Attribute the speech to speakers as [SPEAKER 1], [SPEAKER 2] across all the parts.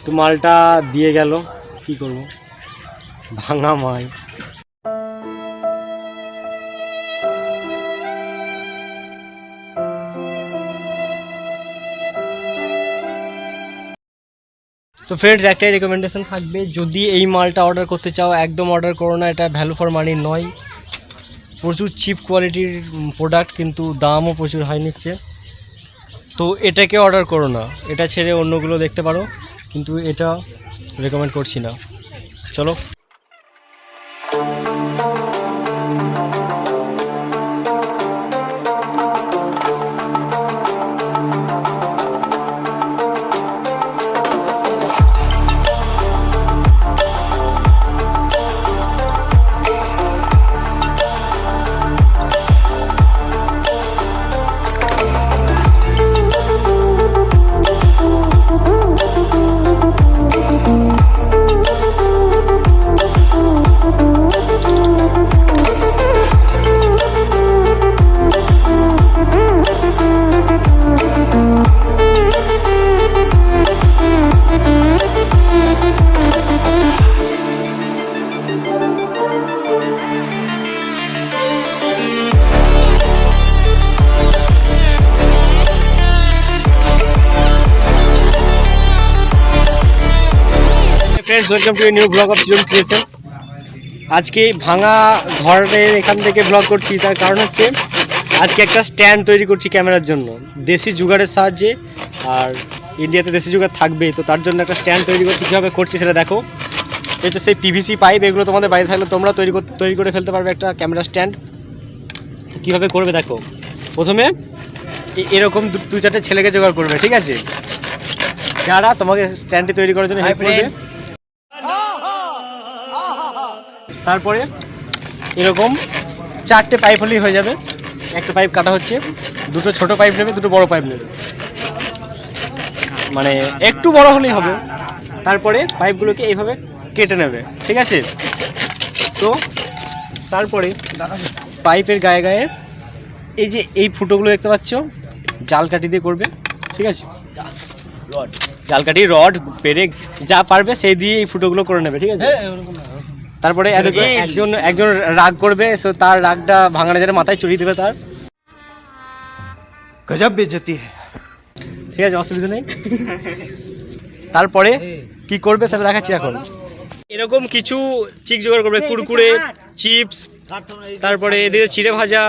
[SPEAKER 1] তো মালটা দিয়ে গেল, কি করব, ভাঙা মাল। তো ফ্রেন্ডস, একটাই রেকমেন্ডেশন থাকবে, যদি এই মালটা অর্ডার করতে চাও একদম অর্ডার করো না, এটা ভ্যালু ফর মানি নয়। প্রচুর চিপ কোয়ালিটির প্রোডাক্ট, কিন্তু দামও প্রচুর হাই নিচ্ছে। তো এটাকে অর্ডার করো না, এটা ছেড়ে অন্যগুলো দেখতে পারো, কিন্তু এটা রেকমেন্ড করছি না। চলো। Friends, welcome to a new blog of Srijan creation. আজকে ভাঙা ঘরের এখান থেকে ব্লগ করছি, তার কারণ হচ্ছে আজকে একটা স্ট্যান্ড তৈরি করছি ক্যামেরার জন্য, দেশি জুগাড়ের সাহায্যে। আর ইন্ডিয়াতে দেশি জুগাড় থাকবে, তো তার জন্য একটা স্ট্যান্ড তৈরি করছি। কীভাবে করছি সেটা দেখো। এটা সেই পিভিসি পাইপ, এগুলো তোমাদের বাইরে থাকলে তোমরা তৈরি করে ফেলতে পারবে একটা ক্যামেরা স্ট্যান্ড। তো কীভাবে করবে দেখো। প্রথমে এরকম দু চারটে ছেলেকে জোগাড় করবে, ঠিক আছে, যারা তোমাকে স্ট্যান্ডটি তৈরি করার জন্য হেল্প করবে। তারপরে এরকম চারটে পাইপ হলেই হয়ে যাবে। একটা পাইপ কাটা হচ্ছে, দুটো ছোট পাইপ নেবে, দুটো বড় পাইপ নেবে, মানে একটু বড় হলেই হবে। তারপরে পাইপগুলোকে এইভাবে কেটে নেবে, ঠিক আছে। তো তারপরে পাইপের গায়ে গায়ে এই যে এই ফুটোগুলো দেখতে পাচ্ছ, জাল কাঠি দিয়ে করবে, ঠিক আছে। জাল কাঠি, রড, পেরেক যা পারবে সেই দিয়ে এই ফুটোগুলো করে নেবে, ঠিক আছে। তারপরে একজন রাগ করবে, সো তার রাগটা ভাঙানো যাতে মাথায় চড়িয়ে দেবে তার।
[SPEAKER 2] গজব বেইজ্জতি,
[SPEAKER 1] ঠিক আছে, অসুবিধা নেই। তারপরে কি করবে সেটা দেখাচ্ছি এখন। এরকম কিছু চিক জোগাড় করবে, কুরকুরে, চিপস, তারপরে এদিকে চিড়ে ভাজা,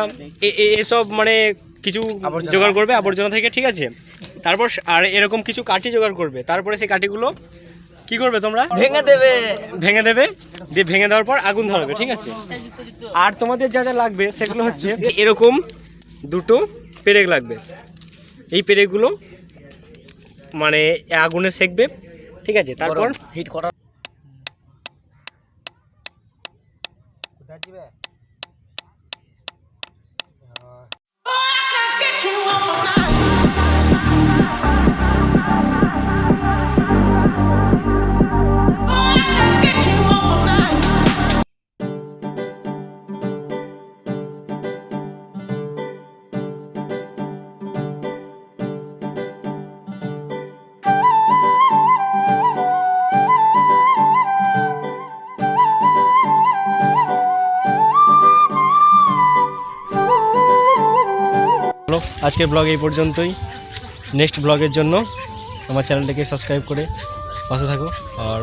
[SPEAKER 1] এসব মানে কিছু জোগাড় করবে আবর্জনা থেকে, ঠিক আছে। তারপর আর এরকম কিছু কাঠি জোগাড় করবে। তারপরে সেই কাঠিগুলো কি করবে তোমরা, ভেঙে দেবে, দিয়ে ভেঙে দেওয়ার পর আগুন ধরাবে, ঠিক আছে। আর তোমাদের যা যা লাগবে সেগুলো হচ্ছে এরকম দুটো পেরেক লাগবে। এই পেরেকগুলো মানে আগুনে সেকবে, ঠিক আছে। তারপর হিট করা আজকের ব্লগ এই পর্যন্তই। নেক্সট ব্লগের জন্য আমার চ্যানেলটাকে সাবস্ক্রাইব করে পাশে থাকো। আর